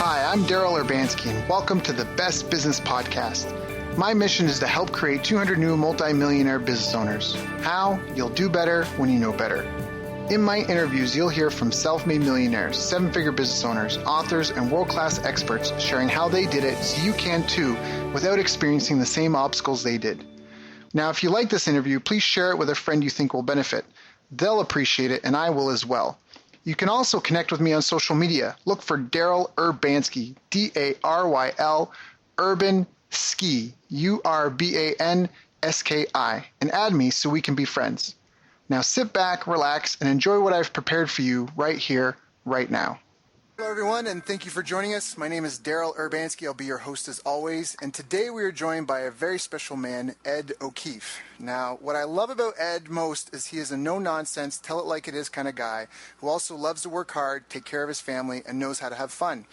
Hi, I'm Daryl Urbanski, and welcome to the Best Business Podcast. My mission is to help create 200 new multi-millionaire business owners. How? You'll do better when you know better. In my interviews, you'll hear from self-made millionaires, seven-figure business owners, authors, and world-class experts sharing how they did it so you can too without experiencing the same obstacles they did. Now, if you like this interview, please share it with a friend you think will benefit. They'll appreciate it, and I will as well. You can also connect with me on social media. Look for Daryl Urbanski, D-A-R-Y-L, Urban Ski, U-R-B-A-N-S-K-I, and add me so we can be friends. Now sit back, relax, and enjoy what I've prepared for you right here, right now. Hello everyone, and thank you for joining us. My name is Daryl Urbanski. I'll be your host as always, and today we are joined by a very special man, Ed O'Keefe. Now, what I love about Ed most is he is a no-nonsense, tell-it-like-it-is kind of guy who also loves to work hard, take care of his family, and knows how to have fun.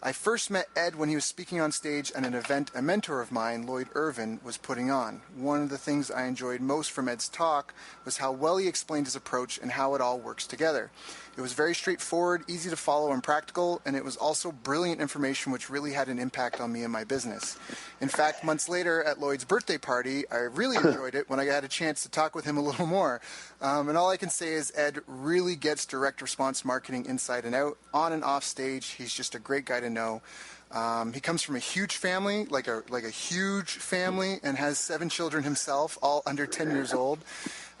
I first met Ed when he was speaking on stage at an event a mentor of mine, Lloyd Irvin, was putting on. One of the things I enjoyed most from Ed's talk was how well he explained his approach and how it all works together. It was very straightforward, easy to follow, and practical, and it was also brilliant information which really had an impact on me and my business. In fact, months later at Lloyd's birthday party, I really enjoyed it when I had a chance to talk with him a little more. And all I can say is Ed really gets direct response marketing inside and out, on and off stage. He's just a great guy to know. He comes from a huge family, like a huge family, and has 7 children himself, all under 10 years old.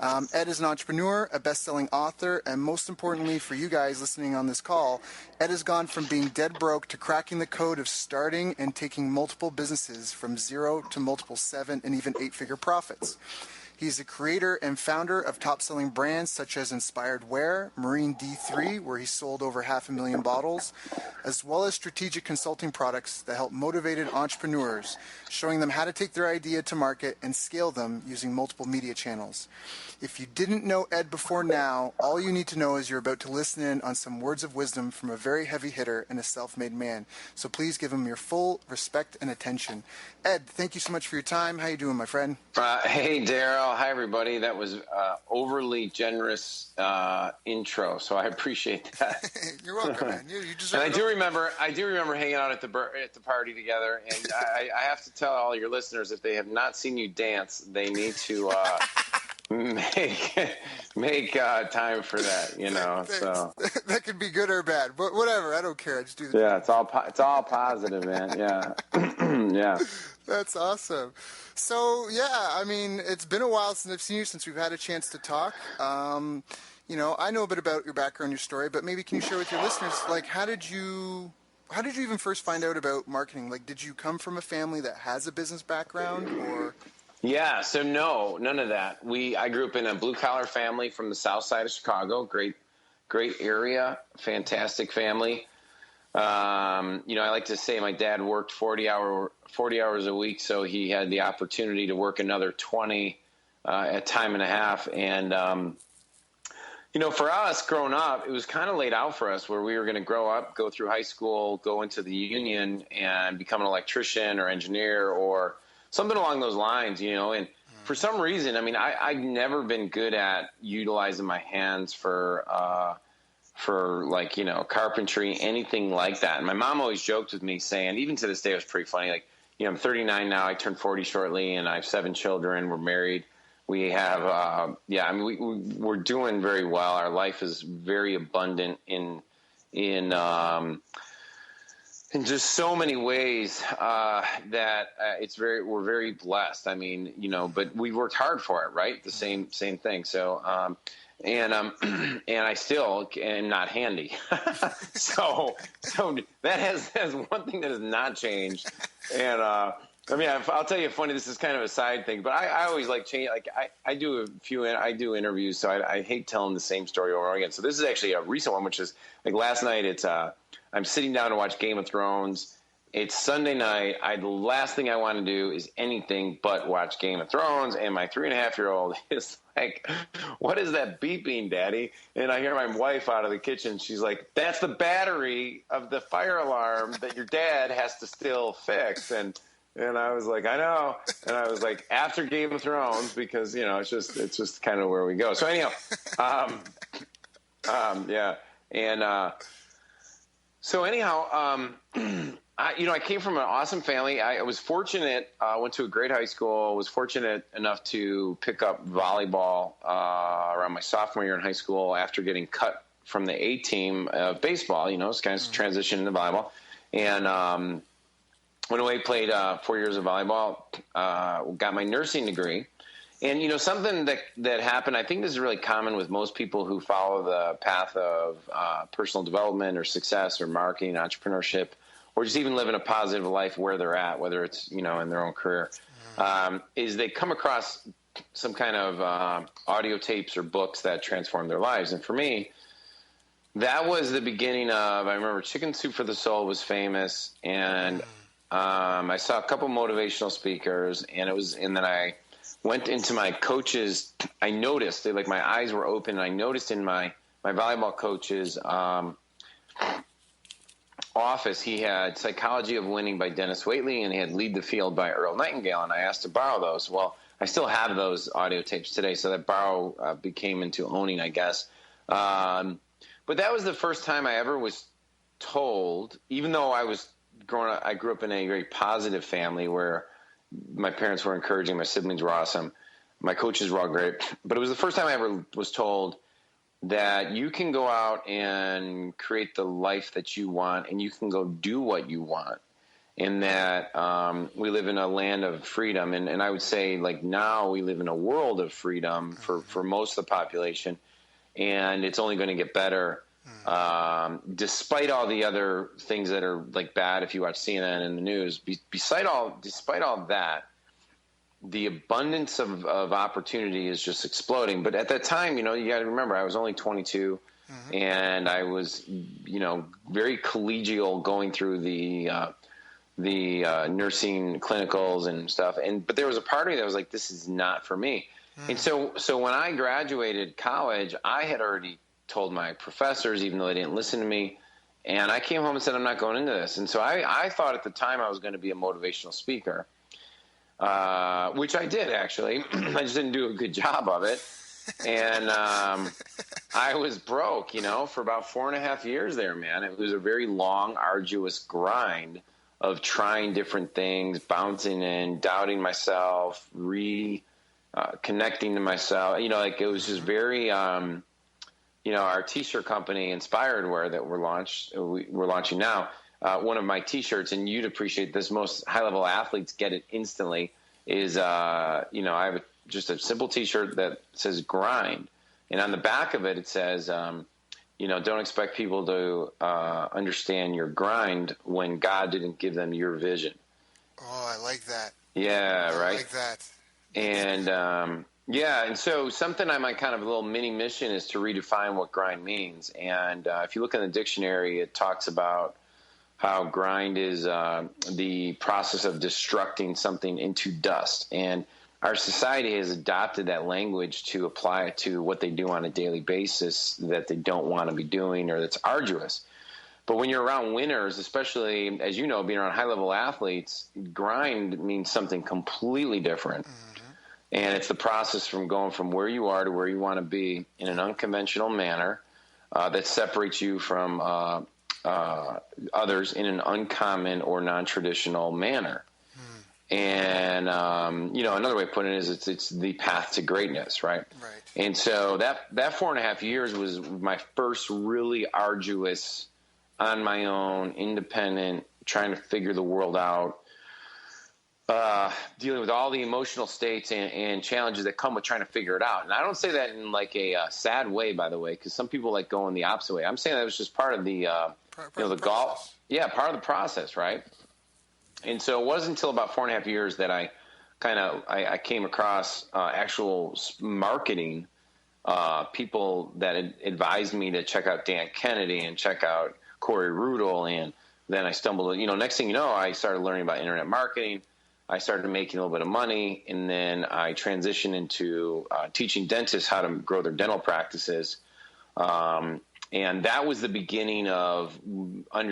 Ed is an entrepreneur, a best-selling author, and most importantly for you guys listening on this call, Ed has gone from being dead broke to cracking the code of starting and taking multiple businesses from 0 to multiple 7 and even 8-figure profits. He's the creator and founder of top-selling brands such as Inspired Wear, Marine D3, where he sold over 500,000 bottles, as well as strategic consulting products that help motivated entrepreneurs, showing them how to take their idea to market and scale them using multiple media channels. If you didn't know Ed before now, all you need to know is you're about to listen in on some words of wisdom from a very heavy hitter and a self-made man. So please give him your full respect and attention. Ed, thank you so much for your time. How you doing, my friend? Hey, Daryl. Hi, everybody. That was overly generous intro, so I appreciate that. You're welcome, man. You deserve and it. I do remember hanging out at the party together, and I have to tell all your listeners, if they have not seen you dance, they need to make time for that. You know, so that could be good or bad, but whatever. I don't care. I just do the yeah. It's all positive, man. Yeah, yeah. That's awesome. So, yeah, I mean, it's been a while since I've seen you, since we've had a chance to talk. You know, I know a bit about your background, your story, but maybe can you share with your listeners, like, how did you even first find out about marketing? Like, did you come from a family that has a business background, or? Yeah, so no, none of that. I grew up in a blue-collar family from the south side of Chicago. Great area, fantastic family. You know, I like to say my dad worked 40 hours a week, so he had the opportunity to work another 20 at time and a half. And, you know, for us growing up, it was kind of laid out for us where we were going to grow up, go through high school, go into the union and become an electrician or engineer or something along those lines, you know. And for some reason, I mean, I've never been good at utilizing my hands for like, you know, carpentry, anything like that. And my mom always joked with me saying, even to this day, it was pretty funny. Like, you know, I'm 39 now, I turned 40 shortly, and I have 7 children. We're married. We have, I mean, we're doing very well. Our life is very abundant in just so many ways, that we're very blessed. I mean, you know, but we worked hard for it, right? The same thing. So, and I still am not handy. so that has one thing that has not changed. And, I mean, I'll tell you funny, this is kind of a side thing, but I always like change. Like I do interviews, so I hate telling the same story over and over again. So this is actually a recent one, which is like last night. It's, I'm sitting down to watch Game of Thrones. It's Sunday night. The last thing I want to do is anything but watch Game of Thrones. And my 3.5-year-old is like, "What is that beeping, Daddy?" And I hear my wife out of the kitchen. She's like, "That's the battery of the fire alarm that your dad has to still fix." And I was like, "I know." And I was like, "After Game of Thrones," because, you know, it's just kind of where we go. So anyhow, yeah. And, So anyhow, I came from an awesome family. I was fortunate. Went to a great high school. Was fortunate enough to pick up volleyball around my sophomore year in high school after getting cut from the A team of baseball. It's kind of transition into volleyball, and went away, played 4 years of volleyball. Got my nursing degree. And, something that happened, I think this is really common with most people who follow the path of personal development or success or marketing, entrepreneurship, or just even living a positive life where they're at, whether it's, in their own career, is they come across some kind of audio tapes or books that transform their lives. And for me, that was the beginning of, I remember Chicken Soup for the Soul was famous, and I saw a couple motivational speakers, and then I went into my coach's, I noticed, my eyes were open, and I noticed in my volleyball coach's office, he had Psychology of Winning by Dennis Waitley, and he had Lead the Field by Earl Nightingale, and I asked to borrow those. Well, I still have those audio tapes today, so that borrow became into owning, I guess. But that was the first time I ever was told, even though I was growing up, I grew up in a very positive family where my parents were encouraging, my siblings were awesome, my coaches were all great, but it was the first time I ever was told that you can go out and create the life that you want, and you can go do what you want, and that we live in a land of freedom, and I would say now we live in a world of freedom for most of the population, and it's only going to get better. Despite all the other things that are bad, if you watch CNN and the news, despite all that, the abundance of opportunity is just exploding. But at that time, you got to remember, I was only 22, and I was, very collegial going through the nursing clinicals and stuff. But there was a part of me that was like, this is not for me. And so when I graduated college, I had already told my professors, even though they didn't listen to me, and I came home and said, I'm not going into this. And so I thought at the time I was going to be a motivational speaker, which I did, actually. I just didn't do a good job of it. And I was broke, for about 4.5 years there, man. It was a very long, arduous grind of trying different things, bouncing in, doubting myself, connecting to myself. It was just very our T-shirt company, Inspired Wear, that we're launching now. One of my T-shirts, and you'd appreciate this, most high-level athletes get it instantly, is, I have just a simple T-shirt that says grind. And on the back of it, it says, don't expect people to understand your grind when God didn't give them your vision. Oh, I like that. Yeah, right? I like that. And, and so something on my kind of little mini mission is to redefine what grind means. And if you look in the dictionary, it talks about how grind is the process of destructing something into dust. And our society has adopted that language to apply it to what they do on a daily basis that they don't want to be doing or that's arduous. But when you're around winners, especially, as you know, being around high-level athletes, grind means something completely different. And it's the process from going from where you are to where you want to be in an unconventional manner that separates you from others in an uncommon or non-traditional manner. And, another way of putting it is it's the path to greatness, right? Right. And so that 4.5 years was my first really arduous, on my own, independent, trying to figure the world out, dealing with all the emotional states and challenges that come with trying to figure it out. And I don't say that in a sad way, by the way, because some people like going the opposite way. I'm saying that was just part of the, the golf. Yeah, part of the process, right? And so it wasn't until about 4.5 years that I came across actual marketing people that advised me to check out Dan Kennedy and check out Corey Rudel. And then I stumbled, next thing you know, I started learning about internet marketing. I started making a little bit of money, and then I transitioned into teaching dentists how to grow their dental practices. And that was the beginning of that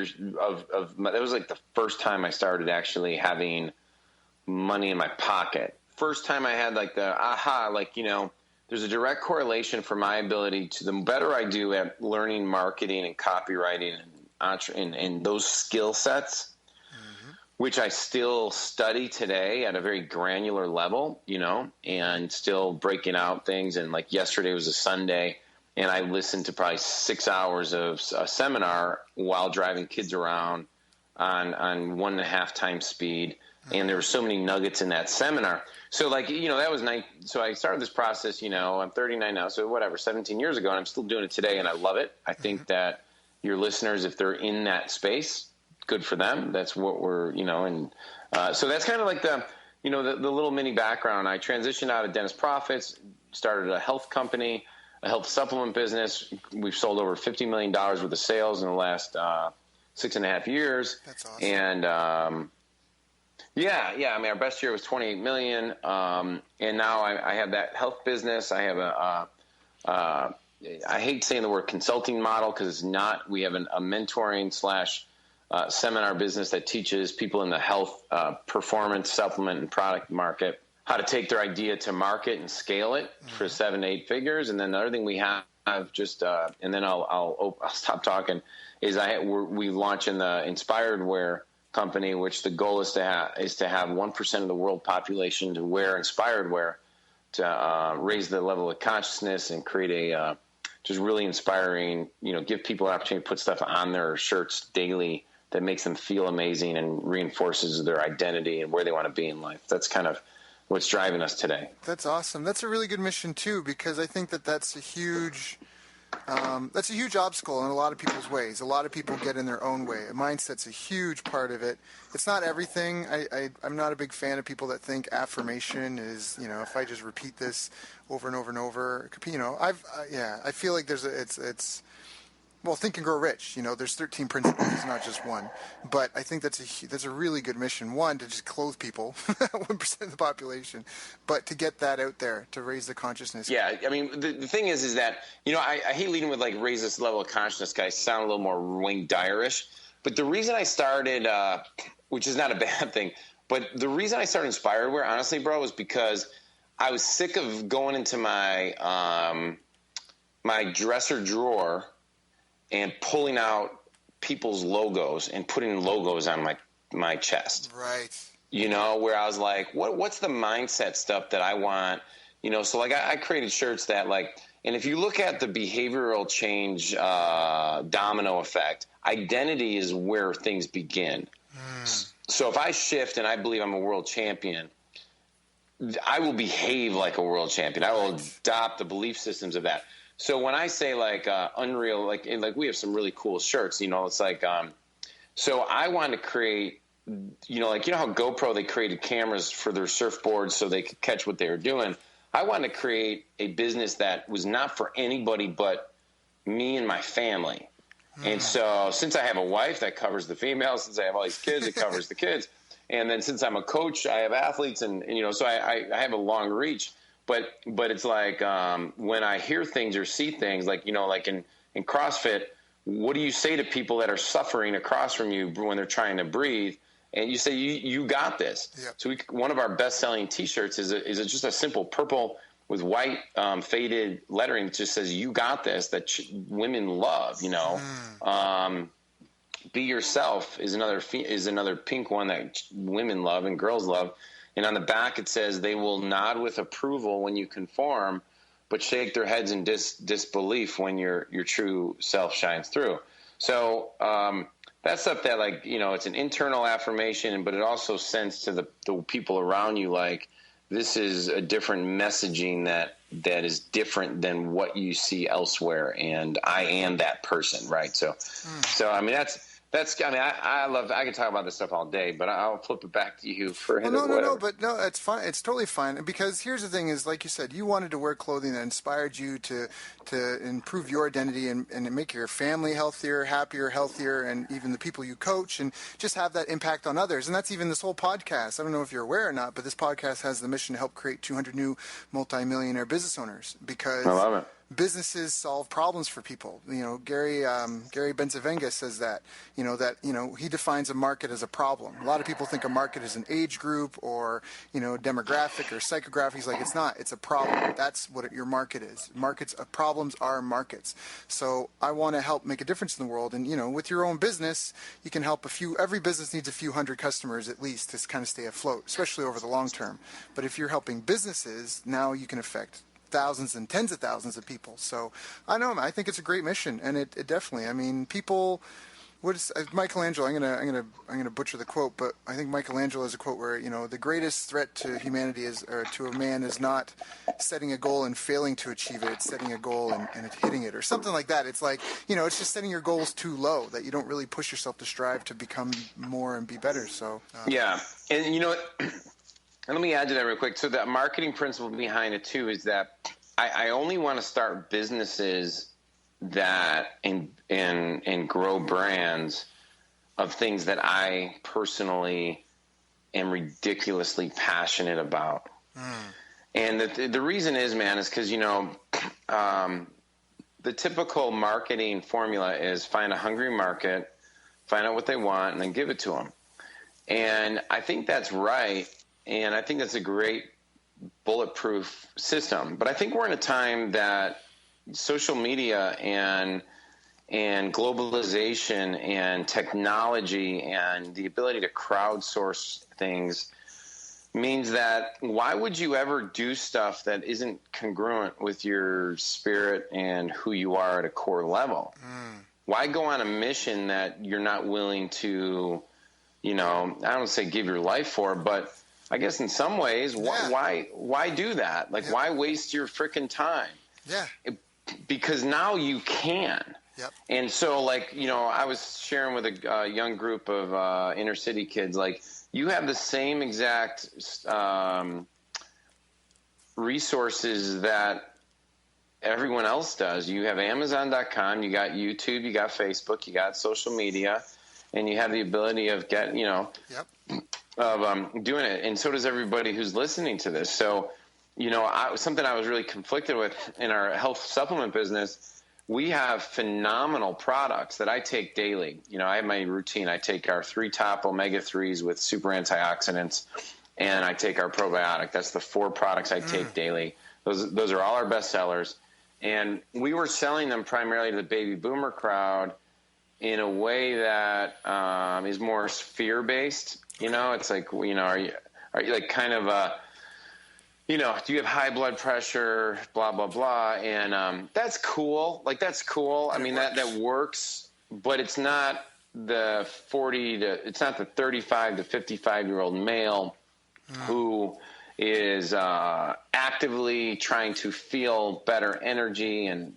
was the first time I started actually having money in my pocket. First time I had there's a direct correlation for my ability to the better I do at learning marketing and copywriting and and those skill sets, which I still study today at a very granular level, and still breaking out things. And like yesterday was a Sunday, and I listened to probably 6 hours of a seminar while driving kids around on 1.5 times speed. And there were so many nuggets in that seminar. So like, that was nice. So I started this process, I'm 39 now. So whatever, 17 years ago, and I'm still doing it today. And I love it. I think that your listeners, if they're in that space, good for them. That's what we're, so that's kind of like the little mini background. I transitioned out of Dentist Profits, started a health company, a health supplement business. We've sold over $50 million worth of sales in the last 6.5 years. That's awesome. And, I mean, our best year was 28 million. And now I have that health business. I have I hate saying the word consulting model because it's not. We have a mentoring / seminar business that teaches people in the health, performance, supplement, and product market how to take their idea to market and scale it for 7 to 8 figures. And then the other thing we have just, and then I'll stop talking, is we launch in the Inspired Wear company, which the goal is to have 1% of the world population to wear inspired wear, to raise the level of consciousness and create a just really inspiring, give people an opportunity to put stuff on their shirts daily that makes them feel amazing and reinforces their identity and where they want to be in life. That's kind of what's driving us today. That's awesome. That's a really good mission too, because I think that's a huge obstacle in a lot of people's ways. A lot of people get in their own way. Mindset's a huge part of it. It's not everything. I'm not a big fan of people that think affirmation is, if I just repeat this over and over and over, I feel like well, Think and Grow Rich. There's 13 principles, not just one. But I think that's a really good mission. One, to just clothe people, 1% of the population, but to get that out there, to raise the consciousness. Yeah, I mean, the thing is that, I hate leading with like raise this level of consciousness, guys. Sound a little more Wayne Dyer-ish. But the reason I started, which is not a bad thing, but the reason I started Inspired Wear, honestly, bro, was because I was sick of going into my my dresser drawer and pulling out people's logos and putting logos on my chest. Right. Where I was like, what's the mindset stuff that I want? So like I created shirts that like, and if you look at the behavioral change domino effect, identity is where things begin. So if I shift and I believe I'm a world champion, I will behave like a world champion. I will adopt the belief systems of that. So when I say like unreal, like we have some really cool shirts, it's like, so I wanted to create, like, how GoPro, they created cameras for their surfboards so they could catch what they were doing. I wanted to create a business that was not for anybody but me and my family. And so since I have a wife that covers the females, since I have all these kids, it covers the kids. And then since I'm a coach, I have athletes and so I have a long reach. But it's like when I hear things or see things like, like in CrossFit, what do you say to people that are suffering across from you when they're trying to breathe? And you say, you got this. Yep. So one of our best-selling T-shirts is just a simple purple with white faded lettering that just says, you got this, that women love, Be yourself is another pink one that women love and girls love. And on the back it says, they will nod with approval when you conform, but shake their heads in disbelief when your true self shines through. So that's stuff that, like, it's an internal affirmation, but it also sends to the people around you, like, this is a different messaging that is different than what you see elsewhere, and I am that person, right? So I mean, I could talk about this stuff all day, but I'll flip it back to you for No, it's fine. It's totally fine. Because here's the thing is, like you said, you wanted to wear clothing that inspired you to improve your identity and make your family healthier, happier, healthier, and even the people you coach, and just have that impact on others. And that's even this whole podcast. I don't know if you're aware or not, but this podcast has the mission to help create 200 new multimillionaire business owners. Because I love it. businesses solve problems for people. Gary Benzavenga says that, he defines a market as a problem. A lot of people think a market is an age group or, demographic or psychographic. He's like, it's not. It's a problem. That's what your market is. Problems are markets. So I want to help make a difference in the world. And, with your own business, you can help every business needs a few hundred customers at least to kind of stay afloat, especially over the long term. But if you're helping businesses, now you can affect thousands and tens of thousands of people. So I think it's a great mission, and it definitely, people, what is Michelangelo, I'm gonna butcher the quote, but I think Michelangelo has a quote where, the greatest threat to humanity or to a man is not setting a goal and failing to achieve it, it's setting a goal and hitting it, or something like that. It's like, it's just setting your goals too low, that you don't really push yourself to strive to become more and be better. So yeah. And and let me add to that real quick. So the marketing principle behind it too is that I only want to start businesses that and grow brands of things that I personally am ridiculously passionate about. And the reason is, man, is because the typical marketing formula is find a hungry market, find out what they want, and then give it to them. And I think that's right. And I think that's a great bulletproof system. But I think we're in a time that social media and globalization and technology and the ability to crowdsource things means that why would you ever do stuff that isn't congruent with your spirit and who you are at a core level? Why go on a mission that you're not willing to, I don't say give your life for, but I guess in some ways, why do that? Like, why waste your freaking time? Yeah. Because now you can. Yep. And so, I was sharing with a young group of inner city kids, you have the same exact resources that everyone else does. You have Amazon.com, you got YouTube, you got Facebook, you got social media, and you have the ability of doing it, and so does everybody who's listening to this. So, something I was really conflicted with in our health supplement business, we have phenomenal products that I take daily. I have my routine. I take our 3 top omega-3s with super antioxidants, and I take our probiotic. That's the 4 products I take daily. Those are all our best sellers. And we were selling them primarily to the baby boomer crowd in a way that is more fear-based. It's like, are you like kind of, do you have high blood pressure, blah, blah, blah. And that's cool. That's cool. I mean, that works, but it's not the 35 to 55-year-old male who is actively trying to feel better energy and,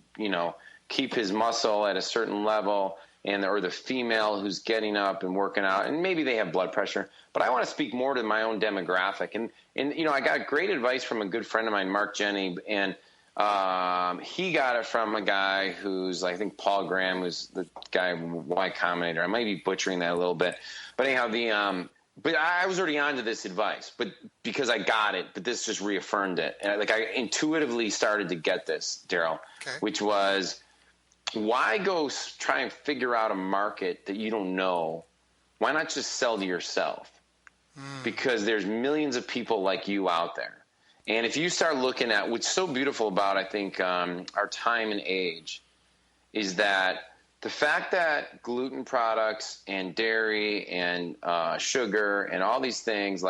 keep his muscle at a certain level. Or the female who's getting up and working out, and maybe they have blood pressure. But I want to speak more to my own demographic. And I got great advice from a good friend of mine, Mark Jenny, and he got it from a guy who's, I think, Paul Graham, who's the guy, Y Combinator. I might be butchering that a little bit. But anyhow, but I was already on to this advice, but because I got it, but this just reaffirmed it. And I intuitively started to get this, Daryl, which was, why go try and figure out a market that you don't know? Why not just sell to yourself? Because there's millions of people like you out there. And if you start looking at what's so beautiful about, I think, our time and age is that the fact that gluten products and dairy and sugar and all these things,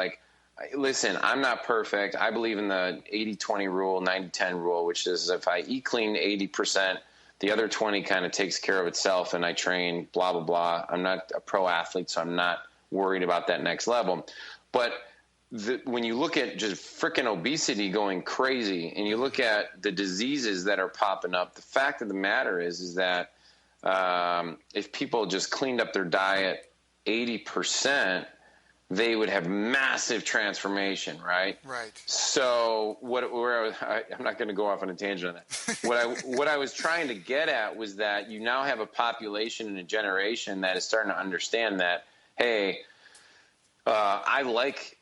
listen, I'm not perfect. I believe in the 80-20 rule, 90-10 rule, which is if I eat clean 80%, the other 20 kind of takes care of itself, and I train, blah, blah, blah. I'm not a pro athlete, so I'm not worried about that next level. But when you look at just freaking obesity going crazy, and you look at the diseases that are popping up, the fact of the matter is that if people just cleaned up their diet 80%, they would have massive transformation, right? Right. So I'm not going to go off on a tangent on that. What I was trying to get at was that you now have a population and a generation that is starting to understand that, hey, I like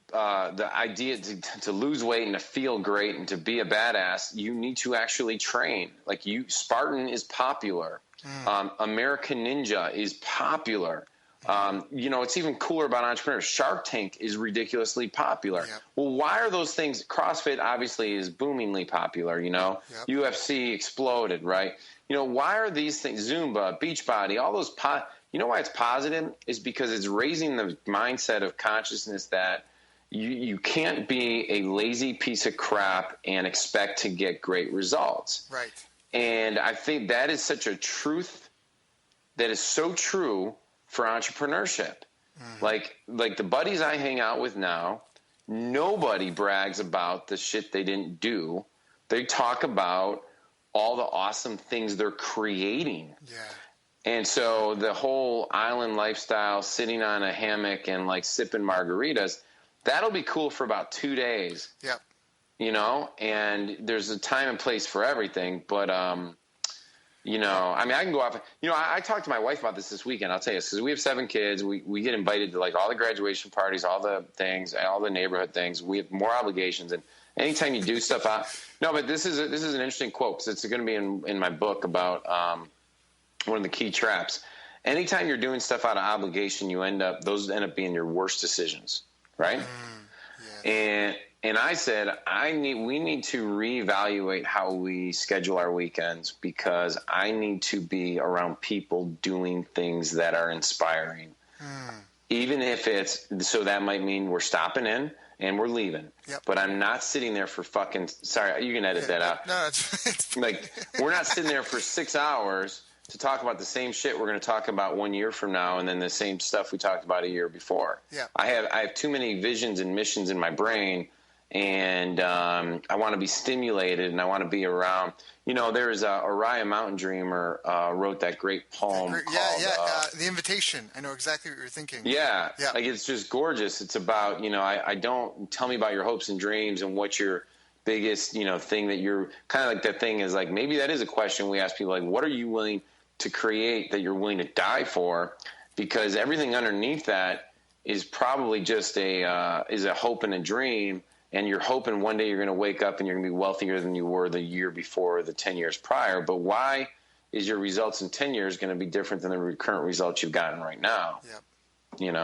the idea to lose weight and to feel great and to be a badass, you need to actually train. Like Spartan is popular. American Ninja is popular. It's even cooler about entrepreneurs. Shark Tank is ridiculously popular. Yep. Well, why are those things? CrossFit obviously is boomingly popular, Yep. UFC exploded, right? Why are these things, Zumba, Beachbody, all those, why it's positive is because it's raising the mindset of consciousness that you can't be a lazy piece of crap and expect to get great results. Right. And I think that is such a truth that is so true for entrepreneurship. Like the buddies I hang out with now, nobody brags about the shit they didn't do. They talk about all the awesome things they're creating. Yeah. And so the whole island lifestyle, sitting on a hammock and like sipping margaritas, that'll be cool for about 2 days. Yep. And there's a time and place for everything, but I can go off. I talked to my wife about this weekend. I'll tell you, because we have 7 kids. We get invited to like all the graduation parties, all the things, all the neighborhood things. We have more obligations, and anytime you do stuff out. No, but this is an interesting quote because it's going to be in my book about one of the key traps. Anytime you're doing stuff out of obligation, those end up being your worst decisions, right? Yes. And I said, we need to reevaluate how we schedule our weekends because I need to be around people doing things that are inspiring. Even if so that might mean we're stopping in and we're leaving. Yep. But I'm not sitting there for sorry, you can edit that out. No, it's like, we're not sitting there for 6 hours to talk about the same shit we're going to talk about 1 year from now and then the same stuff we talked about a year before. Yeah. I have too many visions and missions in my brain, and I want to be stimulated and I want to be around. There's Oriah Mountain Dreamer wrote that great poem called The Invitation. I know exactly what you're thinking. Yeah. Like, it's just gorgeous. It's about, I don't tell me about your hopes and dreams and what your biggest, thing that you're kind of like. That thing is like, maybe that is a question we ask people, like, what are you willing to create that you're willing to die for? Because everything underneath that is probably just a hope and a dream. And you're hoping one day you're going to wake up and you're going to be wealthier than you were the year before or the 10 years prior. But why is your results in 10 years going to be different than the current results you've gotten right now? Yep.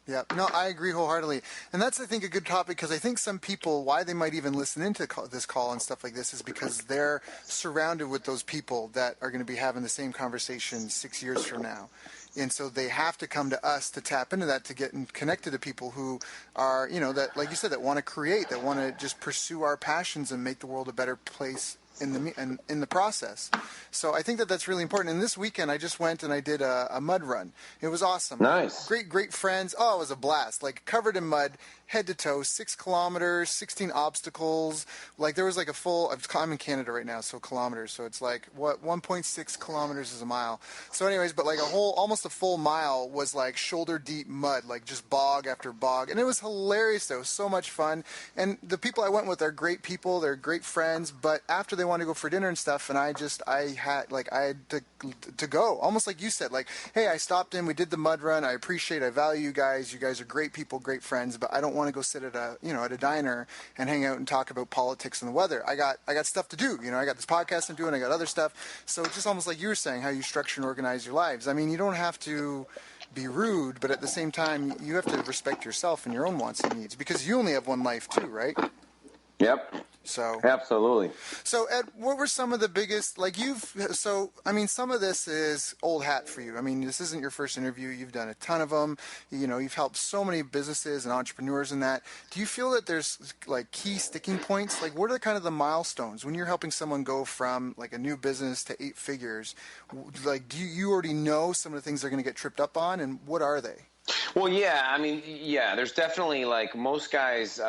Yep. No, I agree wholeheartedly. And that's, I think, a good topic because I think some people, why they might even listen into this call and stuff like this is because they're surrounded with those people that are going to be having the same conversation 6 years from now. And so they have to come to us to tap into that, to get connected to people who are, that, like you said, that want to create, that want to just pursue our passions and make the world a better place in the process. So I think that that's really important. And this weekend I just went and I did a mud run. It was awesome. Nice. Great friends. Oh, it was a blast. Like, covered in mud, head to toe, 6 kilometers, 16 obstacles. Like, there was like a full, I'm in Canada right now, so kilometers. So it's like, 1.6 kilometers is a mile. So anyways, but like almost a full mile was like shoulder deep mud, like just bog after bog. And it was hilarious though, so much fun. And the people I went with are great people, they're great friends, but after they wanted to go for dinner and stuff, and I had to go, almost like you said, like, hey, I stopped in, we did the mud run, I value you guys are great people, great friends, but I don't want to go sit at a diner and hang out and talk about politics and the weather. I got stuff to do. I got this podcast I'm doing, I got other stuff. So it's just almost like you were saying, how you structure and organize your lives. I mean, you don't have to be rude, but at the same time, you have to respect yourself and your own wants and needs, because you only have one life too, right? Yep. So absolutely. So Ed, what were some of the biggest, some of this is old hat for you. I mean, this isn't your first interview. You've done a ton of them. You've helped so many businesses and entrepreneurs in that. Do you feel that there's like key sticking points? Like, what are kind of the milestones when you're helping someone go from like a new business to 8 figures? Like, do you already know some of the things they're going to get tripped up on, and what are they? Well, yeah, there's definitely, like, most guys,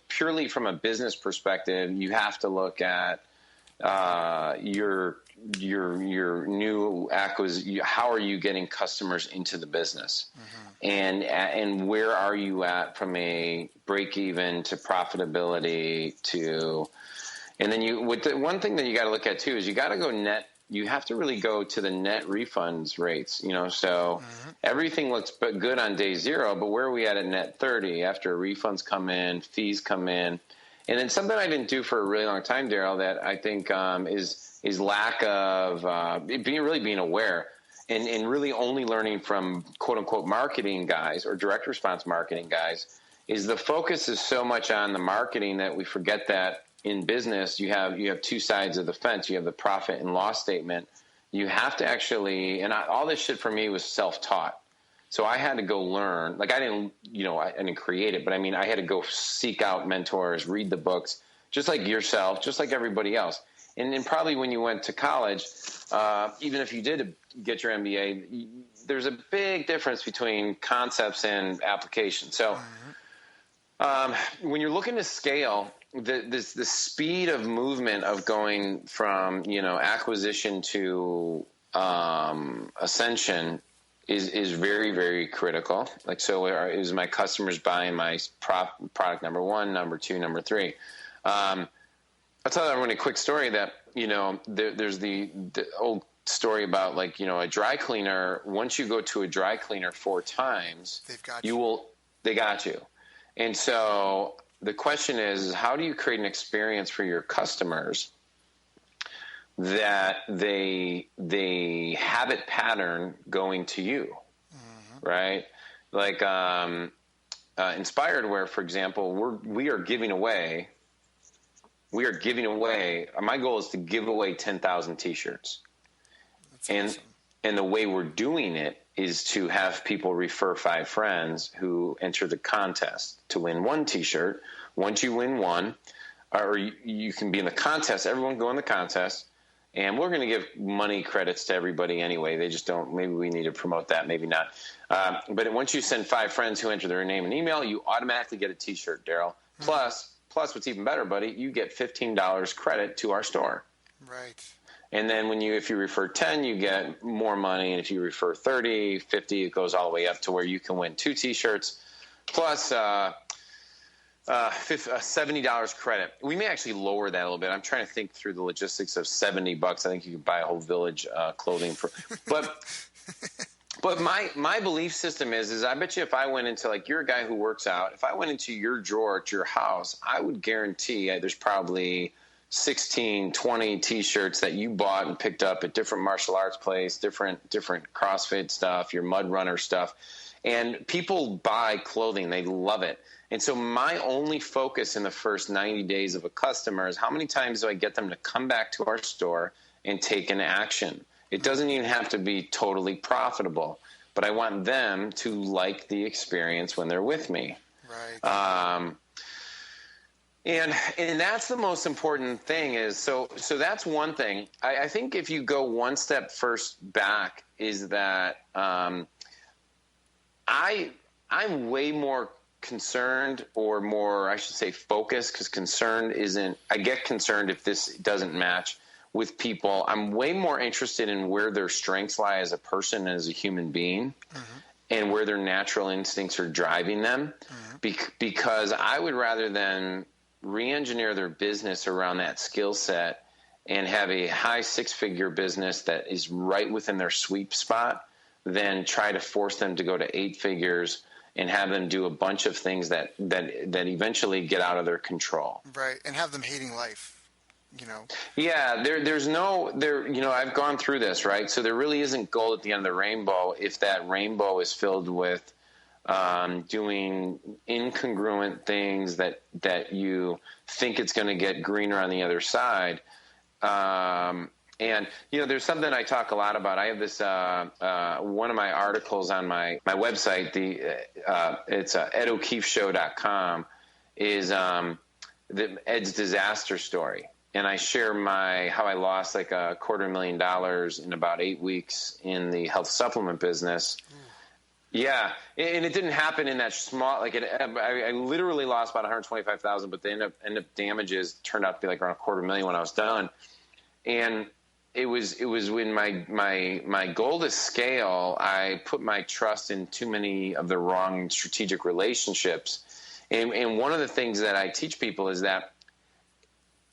purely from a business perspective, you have to look at your new acquisition. How are you getting customers into the business? Mm-hmm. And where are you at from a break even to profitability to, and then one thing that you got to look at too is you got to go net you have to really go to the net refunds rates, so everything looks good on day 0, but where are we at net 30 after refunds come in, fees come in? And then something I didn't do for a really long time, Daryl, that I think is lack of being aware and really only learning from quote unquote marketing guys or direct response marketing guys, is the focus is so much on the marketing that we forget that in business, you have two sides of the fence. You have the profit and loss statement. You have to actually, all this shit for me was self-taught. So I had to go learn. Like I didn't create it, but I mean, I had to go seek out mentors, read the books, just like yourself, just like everybody else. And probably when you went to college, even if you did get your MBA, there's a big difference between concepts and application. So when you're looking to scale, the speed of movement of going from acquisition to ascension is very, very critical. Like, so is my customers buying my product number 1, number 2, number 3? I'll tell everyone a quick story that there's the old story about a dry cleaner. Once you go to a dry cleaner 4 times, they got you. And so the question is how do you create an experience for your customers that they habit pattern going to you, right? Like Inspired Wear, for example, we are giving away. My goal is to give away 10,000 T-shirts, awesome. And the way we're doing it is to have people refer 5 friends who enter the contest to win 1 T-shirt. Once you win 1, or you can be in the contest, everyone go in the contest, and we're going to give money credits to everybody anyway. They just don't, maybe we need to promote that, maybe not. But once you send 5 friends who enter their name and email, you automatically get a T-shirt, Daryl. Plus, what's even better, buddy, you get $15 credit to our store. Right. And then if you refer 10, you get more money. And if you refer 30, 50, it goes all the way up to where you can win 2 T-shirts plus $70 credit. We may actually lower that a little bit. I'm trying to think through the logistics of $70. I think you could buy a whole village clothing for. But my belief system is I bet you if I went into, you're a guy who works out, if I went into your drawer at your house, I would guarantee there's probably 16, 20 T-shirts that you bought and picked up at different martial arts places, different CrossFit stuff, your mud runner stuff. And people buy clothing. They love it. And so my only focus in the first 90 days of a customer is how many times do I get them to come back to our store and take an action? It doesn't even have to be totally profitable, but I want them to like the experience when they're with me. Right. And that's the most important thing is, so that's one thing. I think if you go one step first back is that I'm way more concerned, or more, I should say focused, because concerned isn't, I get concerned if this doesn't match with people. I'm way more interested in where their strengths lie as a person and as a human being, and where their natural instincts are driving them, because I would rather than re-engineer their business around that skill set and have a high 6-figure business that is right within their sweet spot than try to force them to go to 8 figures and have them do a bunch of things that eventually get out of their control. Right, and have them hating life. Yeah, I've gone through this, right? So there really isn't gold at the end of the rainbow if that rainbow is filled with doing incongruent things that you think it's going to get greener on the other side. And there's something I talk a lot about. I have this one of my articles on my website. It's EdO'KeefeShow.com is Ed's disaster story. And I share how I lost like $250,000 in about 8 weeks in the health supplement business. Yeah, and it didn't happen in that small. I literally lost about $125,000, but the end up damages turned out to be like around $250,000 when I was done. And it was when my goal to scale, I put my trust in too many of the wrong strategic relationships. And one of the things that I teach people is that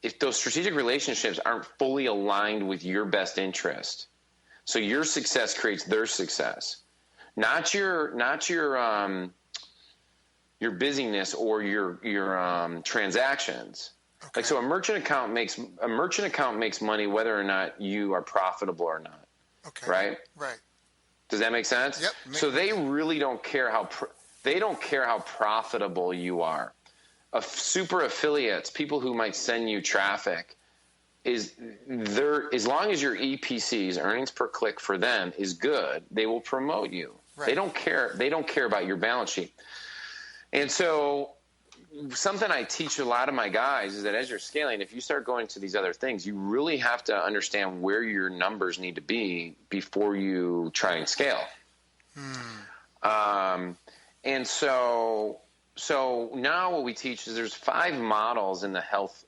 if those strategic relationships aren't fully aligned with your best interest, so your success creates their success, not your busyness or your transactions. Okay. Like, so a merchant account makes money whether or not you are profitable or not. Okay. Right. Right. Does that make sense? Yep. So they really don't care how profitable you are. Super affiliates, people who might send you traffic, as long as your EPCs, earnings per click for them, is good, they will promote you. Right. They don't care about your balance sheet. And so something I teach a lot of my guys is that as you're scaling, if you start going to these other things, you really have to understand where your numbers need to be before you try and scale. And so now what we teach is there's 5 models in the health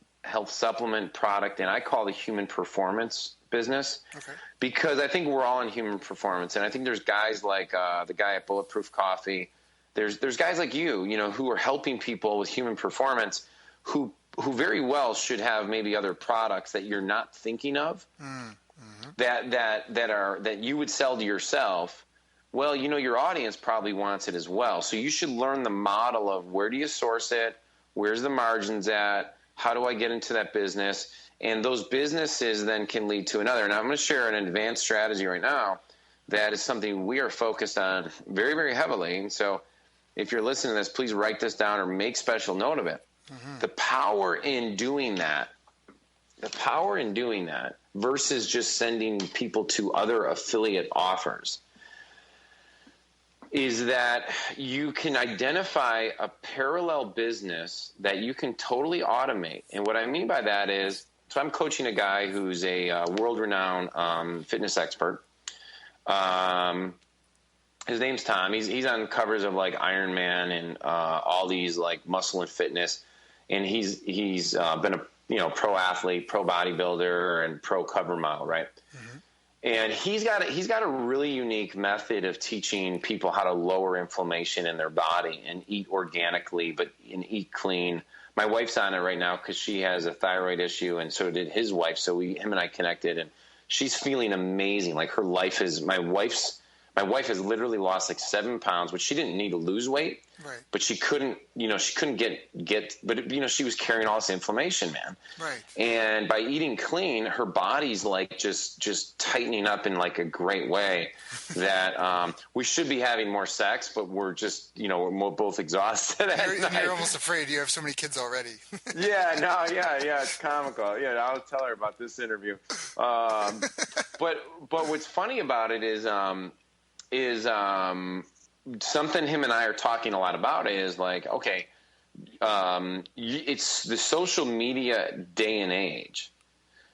supplement product, and I call the human performance business. Okay. Because I think we're all in human performance, and I think there's guys like the guy at Bulletproof Coffee. There's guys like you know, who are helping people with human performance, who very well should have maybe other products that you're not thinking of, that you would sell to yourself. Well, you know, your audience probably wants it as well. So you should learn the model of where do you source it, where's the margins at, how do I get into that business, and those businesses then can lead to another. Now I'm going to share an advanced strategy right now that is something we are focused on very, very heavily. And so if you're listening to this, please write this down or make special note of it. The power in doing that versus just sending people to other affiliate offers is that you can identify a parallel business that you can totally automate. And what I mean by that is, so I'm coaching a guy who's a world-renowned fitness expert. His name's Tom. He's on covers of like Iron Man and all these like muscle and fitness, and he's been a pro athlete, pro bodybuilder, and pro cover model, right? And he's got a really unique method of teaching people how to lower inflammation in their body and eat organically, and eat clean. My wife's on it right now because she has a thyroid issue, and so did his wife. So him and I connected, and she's feeling amazing. Like her life is my wife has literally lost like 7 pounds, which she didn't need to lose weight, right? But she couldn't get, but you know, she was carrying all this inflammation, man. Right. And by eating clean, her body's like just tightening up in like a great way that we should be having more sex, but we're just, you know, we're both exhausted at night. You're almost afraid. You have so many kids already. Yeah, it's comical. Yeah, I'll tell her about this interview. But what's funny about it is something him and I are talking a lot about is like, okay, it's the social media day and age.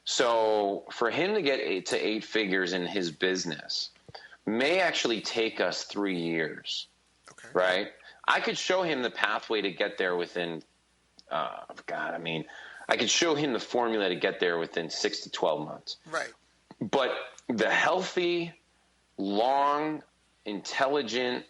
So for him to get to 8 figures in his business may actually take us 3 years, okay, right? I could show him the pathway to get there within, I could show him the formula to get there within 6 to 12 months. Right. But the healthy, long, intelligent,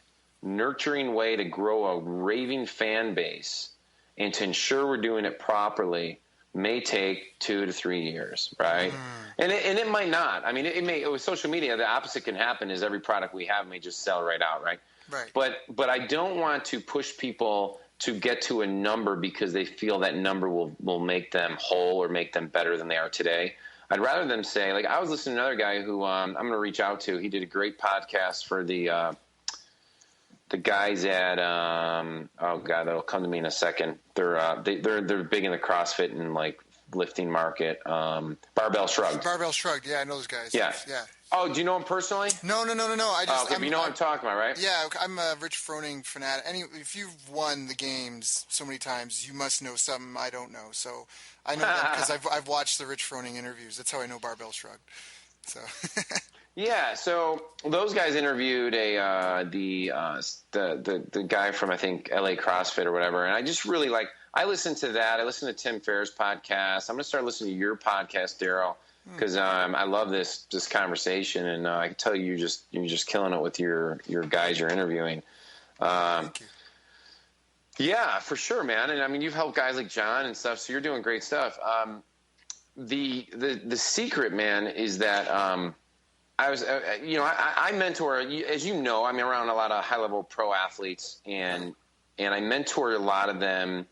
nurturing way to grow a raving fan base and to ensure we're doing it properly may take 2 to 3 years, right? And it might not. I mean, it may. With social media, the opposite can happen. Is every product we have may just sell right out, right? Right. But I don't want to push people to get to a number because they feel that number will make them whole or make them better than they are today. I'd rather them say, like, I was listening to another guy who I'm going to reach out to. He did a great podcast for the guys at that'll come to me in a second. They're big in the CrossFit and like lifting market. Barbell Shrugged. Yeah, I know those guys. Yeah. Oh, do you know him personally? No. I just you know what I'm talking about, right? Yeah, I'm a Rich Froning fanatic. If you've won the games so many times, you must know something I don't know. So I know that because I've watched the Rich Froning interviews. That's how I know Barbell Shrugged. So. Yeah, so those guys interviewed the guy from I think LA CrossFit or whatever, and I just really I listened to that. I listened to Tim Ferriss' podcast. I'm gonna start listening to your podcast, Daryl, because I love this conversation, and I can tell you're just killing it with your guys you're interviewing. Thank you. Yeah, for sure, man. And I mean, you've helped guys like John and stuff, so you're doing great stuff. the secret, man, is that I was, I mentor, as you know, I'm around a lot of high level pro athletes, and I mentor a lot of them,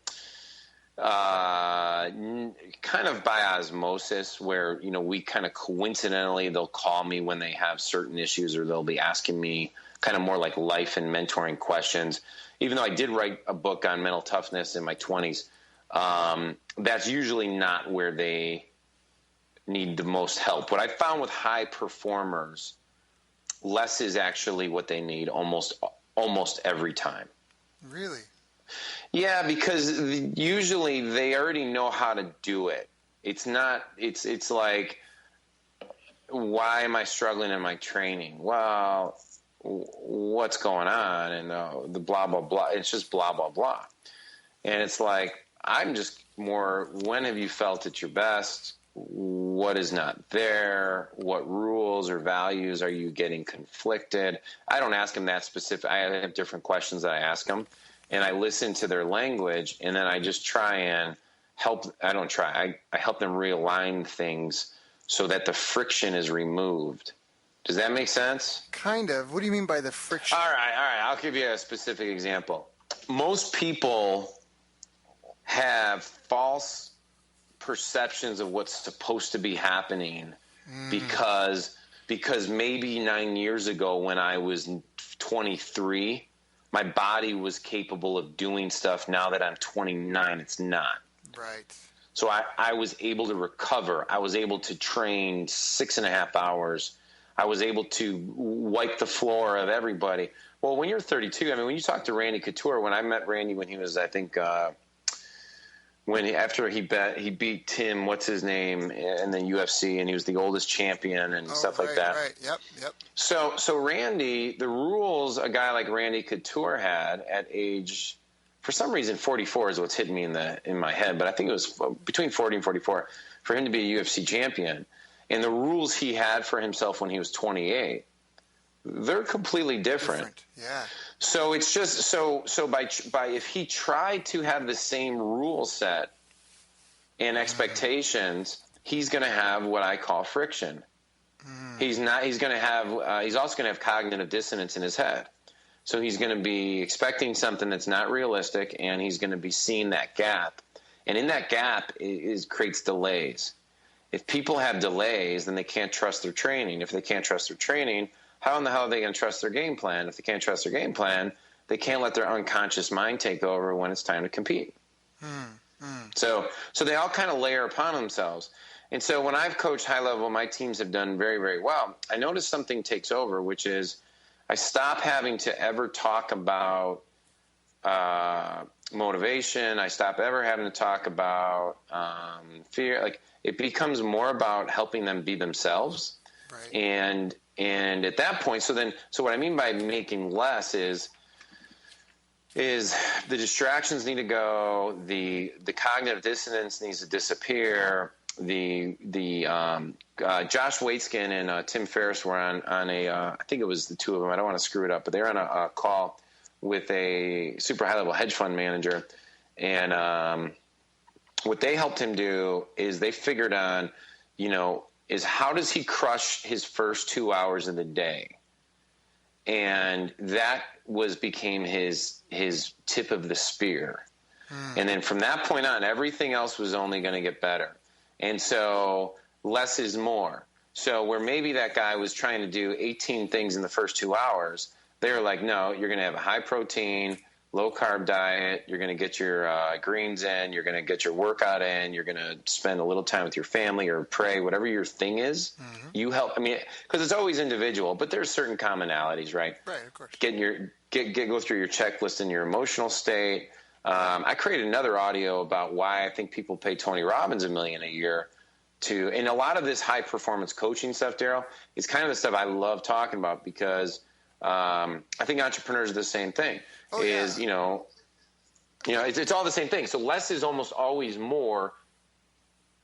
kind of by osmosis, where we kind of coincidentally they'll call me when they have certain issues, or they'll be asking me kind of more like life and mentoring questions. Even though I did write a book on mental toughness in my 20s, that's usually not where they need the most help. What I found with high performers, less is actually what they need almost every time. Really? Yeah, because usually they already know how to do it. It's like, why am I struggling in my training? Well, what's going on? And the blah, blah, blah. It's just blah, blah, blah. And it's like, I'm just more, when have you felt at your best? What is not there? What rules or values are you getting conflicted? I don't ask them that specific. I have different questions that I ask them, and I listen to their language, and then I just try and help. I don't try. I help them realign things so that the friction is removed. Does that make sense? Kind of. What do you mean by the friction? All right. I'll give you a specific example. Most people have false perceptions of what's supposed to be happening because maybe 9 years ago when I was 23, my body was capable of doing stuff. Now that I'm 29, it's not. Right. So I was able to recover. I was able to train 6.5 hours. I was able to wipe the floor of everybody. Well, when you're 32, I mean, when you talk to Randy Couture, when I met Randy when he was, I think, after he beat Tim, what's his name, in the UFC, and he was the oldest champion and stuff like that. Right. Yep. So Randy, the rules a guy like Randy Couture had at age, for some reason, 44 is what's hitting me in my head, but I think it was between 40 and 44 for him to be a UFC champion. And the rules he had for himself when he was 28, they're completely different. Yeah. So it's just so by if he tried to have the same rule set and expectations, he's going to have what I call friction. He's also going to have cognitive dissonance in his head. So he's going to be expecting something that's not realistic, and he's going to be seeing that gap. And in that gap creates delays. If people have delays, then they can't trust their training. If they can't trust their training, how in the hell are they going to trust their game plan? If they can't trust their game plan, they can't let their unconscious mind take over when it's time to compete. So they all kind of layer upon themselves. And so when I've coached high level, my teams have done very, very well. I notice something takes over, which is I stop having to ever talk about motivation. I stop ever having to talk about fear. Like, it becomes more about helping them be themselves. Right. And at that point, so what I mean by making less is the distractions need to go, the cognitive dissonance needs to disappear. The Josh Waitzkin and Tim Ferriss were on a I think it was the two of them. I don't want to screw it up, but they were on a call with a super high level hedge fund manager, and what they helped him do is they figured on, is how does he crush his first 2 hours of the day? And that became his tip of the spear. And then from that point on, everything else was only going to get better. And so less is more. So where maybe that guy was trying to do 18 things in the first 2 hours, they were like, no, you're going to have a high protein, low carb diet. You're going to get your greens in. You're going to get your workout in. You're going to spend a little time with your family or pray, whatever your thing is. You help. I mean, because it's always individual, but there's certain commonalities, right? Right, of course. Go through your checklist in your emotional state. I created another audio about why I think people pay Tony Robbins $1 million a year and a lot of this high performance coaching stuff, Daryl, is kind of the stuff I love talking about because I think entrepreneurs are the same thing. It's all the same thing. So less is almost always more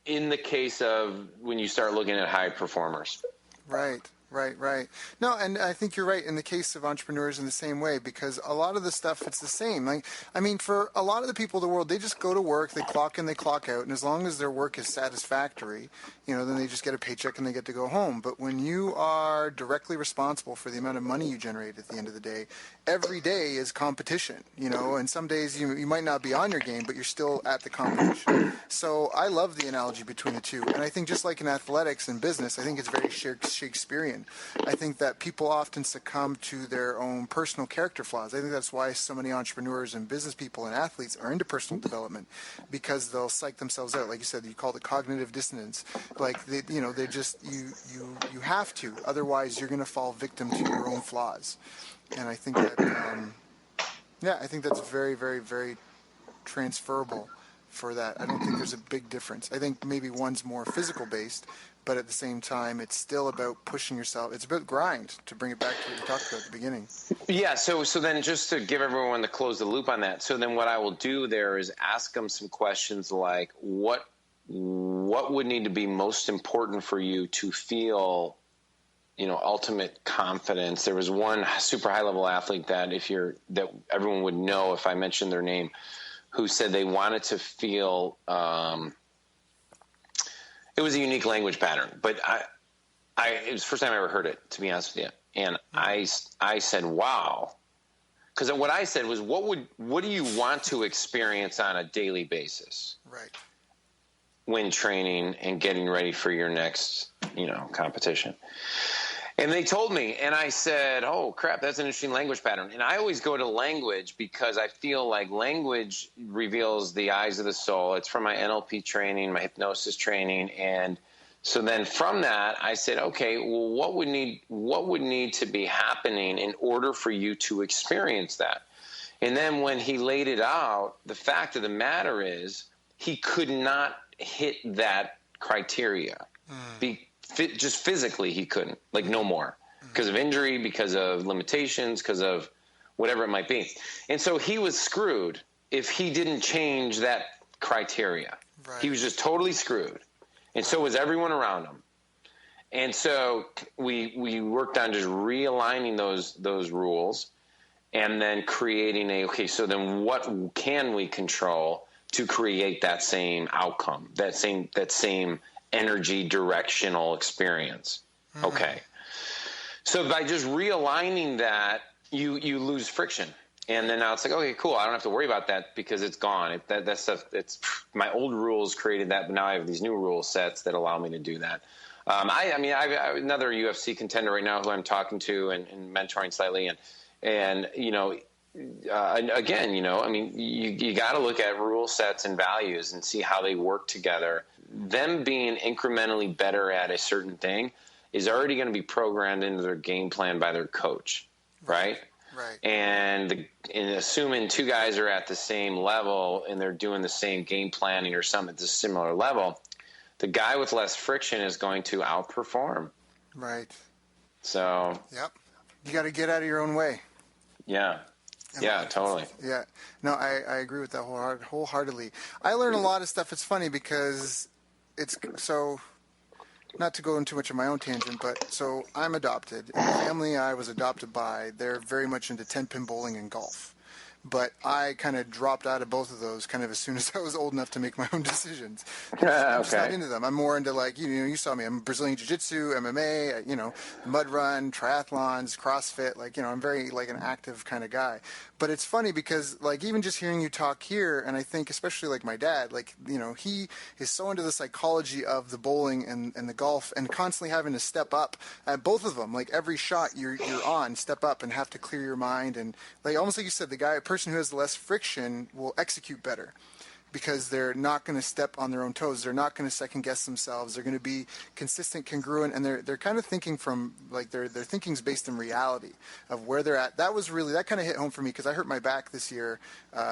in the case of when you start looking at high performers. Right. Right, right. No, and I think you're right in the case of entrepreneurs in the same way, because a lot of the stuff, it's the same. Like, I mean, for a lot of the people in the world, they just go to work, they clock in, they clock out, and as long as their work is satisfactory, then they just get a paycheck and they get to go home. But when you are directly responsible for the amount of money you generate at the end of the day, every day is competition, and some days you might not be on your game, but you're still at the competition. So I love the analogy between the two. And I think just like in athletics and business, I think it's very Shakespearean. I think that people often succumb to their own personal character flaws. I think that's why so many entrepreneurs and business people and athletes are into personal development, because they'll psych themselves out. Like you said, you called it cognitive dissonance. Like they just you have to, otherwise you're going to fall victim to your own flaws. And I think that I think that's very, very, very transferable for that. I don't think there's a big difference. I think maybe one's more physical based, but at the same time, it's still about pushing yourself. It's about grind, to bring it back to what we talked about at the beginning. Yeah, so then just to give everyone to close the loop on that, so then what I will do there is ask them some questions like, what would need to be most important for you to feel, ultimate confidence? There was one super high level athlete that everyone would know if I mentioned their name, who said they wanted to feel, it was a unique language pattern, but it was the first time I ever heard it, to be honest with you. And I said, wow. Because what I said was, what do you want to experience on a daily basis? Right. When training and getting ready for your next, competition. And they told me, and I said, oh, crap, that's an interesting language pattern. And I always go to language because I feel like language reveals the eyes of the soul. It's from my NLP training, my hypnosis training. And so then from that, I said, okay, well, what would need to be happening in order for you to experience that? And then when he laid it out, the fact of the matter is he could not hit that criteria. Just physically he couldn't, like no more, because of injury, because of limitations, because of whatever it might be. And so he was screwed if he didn't change that criteria. Right. He was just totally screwed. And so was everyone around him. And so we worked on just realigning those rules and then creating so then what can we control to create that same outcome, that same energy directional experience. Okay. So by just realigning that, you lose friction. And then now it's like, okay, cool. I don't have to worry about that because it's gone. That stuff, my old rules created that, but now I have these new rule sets that allow me to do that. I'm another UFC contender right now who I'm talking to and mentoring slightly. And again, you got to look at rule sets and values and see how they work together. Them being incrementally better at a certain thing is already going to be programmed into their game plan by their coach, right? Right. And assuming two guys are at the same level and they're doing the same game planning or something at a similar level, the guy with less friction is going to outperform. Right. So. Yep. You got to get out of your own way. Yeah. Yeah, totally. Yeah. No, I agree with that wholeheartedly. I learn a lot of stuff. It's funny because it's so, not to go into much of my own tangent, but so I'm adopted. And the family I was adopted by, they're very much into 10-pin bowling and golf. But I kind of dropped out of both of those kind of as soon as I was old enough to make my own decisions. I'm just not into them. I'm more into you saw me. I'm Brazilian Jiu-Jitsu, MMA, mud run, triathlons, CrossFit. I'm very an active kind of guy. But it's funny because even just hearing you talk here, and I think especially my dad, he is so into the psychology of the bowling and the golf and constantly having to step up at both of them. Every shot you're on, step up and have to clear your mind. And almost like you said, a person who has less friction will execute better. because they're not going to step on their own toes. They're not going to second guess themselves. They're going to be consistent, congruent, and they're kind of thinking from like their thinking's based in reality of where they're at. That kind of hit home for me because I hurt my back this year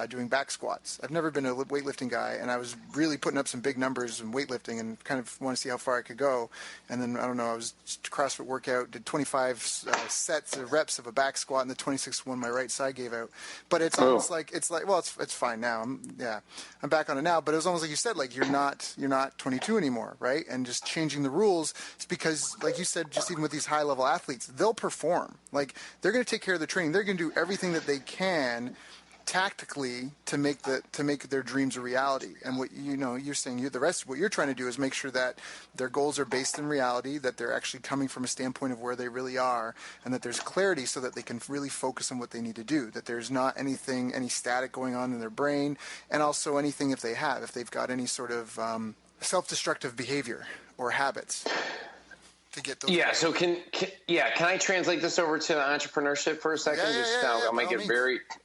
doing back squats. I've never been a weightlifting guy, and I was really putting up some big numbers in weightlifting and kind of want to see how far I could go. And then, I don't know, I was CrossFit workout, did 25 sets of reps of a back squat, and the 26th one my right side gave out. But it's almost like, it's fine now. I'm I'm back on it now, but it was almost like you said, like you're not 22 anymore, right? And just changing the rules. It's because, like you said, just even with these high level athletes, they'll perform. Like they're going to take care of the training. They're going to do everything that they can tactically to make their dreams a reality. And what you're saying, what you're trying to do is make sure that their goals are based in reality, that they're actually coming from a standpoint of where they really are, and that there's clarity so that they can really focus on what they need to do, that there's not any static going on in their brain, and also anything if they've got any sort of self-destructive behavior or habits. To get those so can I translate this over to entrepreneurship for a second?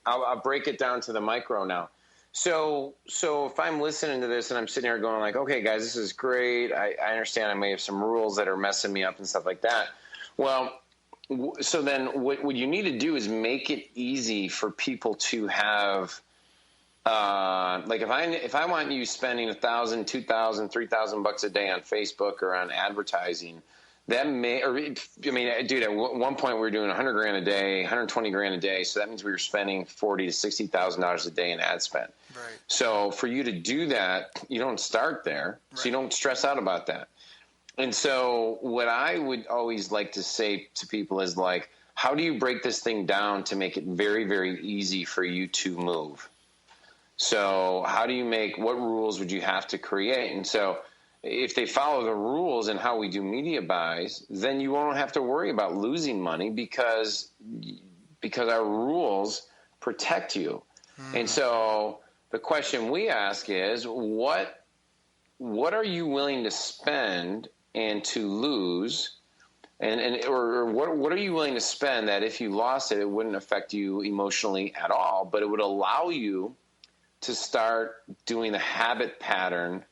I'll break it down to the micro now. So if I'm listening to this and I'm sitting here going like, okay, guys, this is great. I understand I may have some rules that are messing me up and stuff like that. Well, so then what you need to do is make it easy for people to have, like if I want you spending $1,000, $2,000, $3,000 a day on Facebook or on advertising, that dude, at one point we were doing $100,000 a day, $120,000 a day. So that means we were spending $40,000 to $60,000 a day in ad spend. Right. So for you to do that, you don't start there. Right. So you don't stress out about that. And so what I would always like to say to people is like, how do you break this thing down to make it very, very easy for you to move? So what rules would you have to create? And so if they follow the rules and how we do media buys, then you won't have to worry about losing money because our rules protect you. And so the question we ask is, what are you willing to spend and to lose? Or what are you willing to spend that if you lost it, it wouldn't affect you emotionally at all, but it would allow you to start doing the habit pattern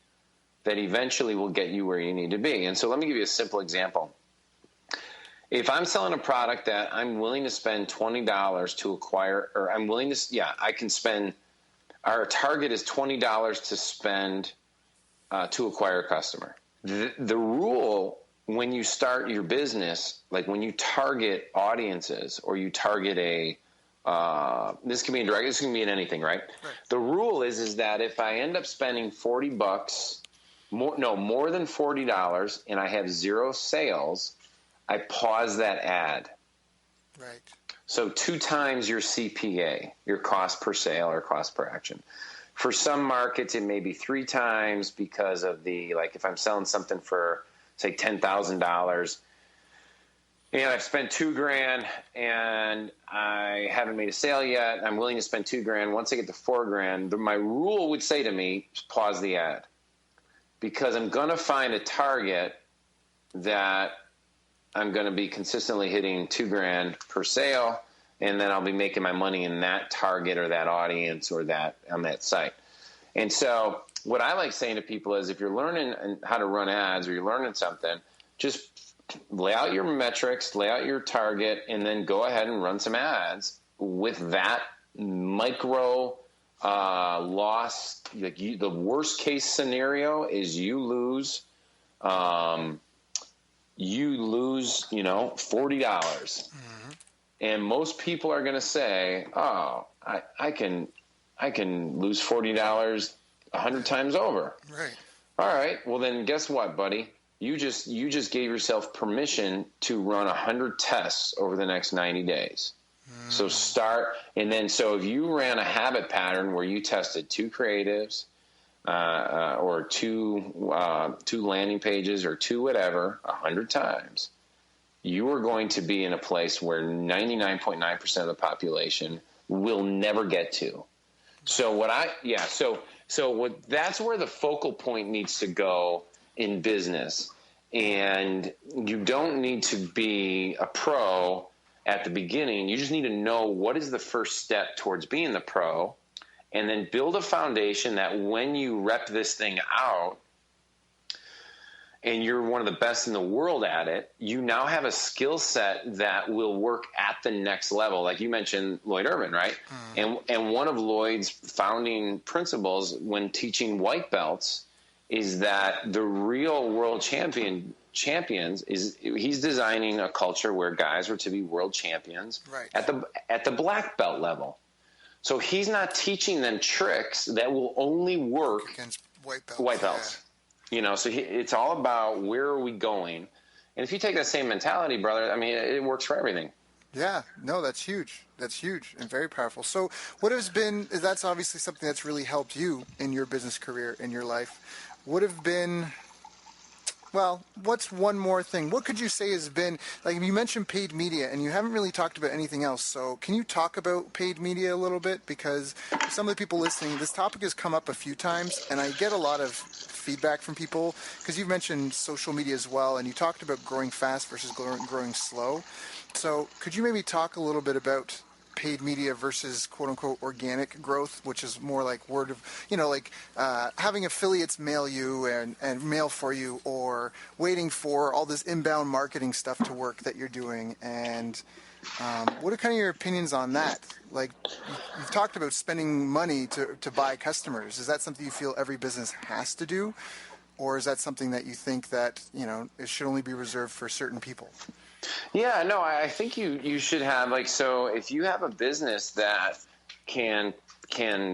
that eventually will get you where you need to be. And so let me give you a simple example. If I'm selling a product that I'm willing to spend $20 to acquire, or I can spend, our target is $20 to spend to acquire a customer. The rule when you start your business, like when you target audiences or you target this can be indirect, this can be in anything, right? The rule is that if I end up spending $40, more than $40, and I have zero sales, I pause that ad. Right. So 2 times your CPA, your cost per sale or cost per action. For some markets, it may be 3 times because of if I'm selling something for, say, $10,000, and I've spent $2,000 and I haven't made a sale yet, I'm willing to spend $2,000. Once I get to $4,000, my rule would say to me, pause the ad. Because I'm going to find a target that I'm going to be consistently hitting $2,000 per sale, and then I'll be making my money in that target or that audience or that on that site. And so what I like saying to people is if you're learning how to run ads or you're learning something, just lay out your metrics, lay out your target, and then go ahead and run some ads with that micro loss. The worst case scenario is you lose $40, mm-hmm. And most people are going to say, "Oh, I can lose $40 100 times over." Right. All right. Well, then guess what, buddy? You just gave yourself permission to run 100 tests over the next 90 days. So so if you ran a habit pattern where you tested 2 creatives or 2 landing pages or 2 whatever 100 times, you are going to be in a place where 99.9% of the population will never get to. So that's where the focal point needs to go in business. And you don't need to be a pro at the beginning. You just need to know what is the first step towards being the pro, and then build a foundation that when you rep this thing out and you're one of the best in the world at it, you now have a skill set that will work at the next level. Like you mentioned Lloyd Irvin, right? And one of Lloyd's founding principles when teaching white belts is that the real world champions is he's designing a culture where guys are to be world champions, right, at the black belt level. So he's not teaching them tricks that will only work against white belts. Yeah. So it's all about where are we going. And if you take that same mentality, brother, I mean, it works for everything. Yeah, no, that's huge. That's huge and very powerful. So that's obviously something that's really helped you in your business career, in your life. What's one more thing? What could you say has been, like you mentioned paid media and you haven't really talked about anything else. So can you talk about paid media a little bit? Because some of the people listening, this topic has come up a few times and I get a lot of feedback from people because you've mentioned social media as well and you talked about growing fast versus growing slow. So could you maybe talk a little bit about paid media versus quote-unquote organic growth, which is more like word of, having affiliates mail you and mail for you or waiting for all this inbound marketing stuff to work that you're doing. And what are kind of your opinions on that? Like, you've talked about spending money to buy customers. Is that something you feel every business has to do? Or is that something that you think that, it should only be reserved for certain people? Yeah, no, I think you should have so if you have a business that can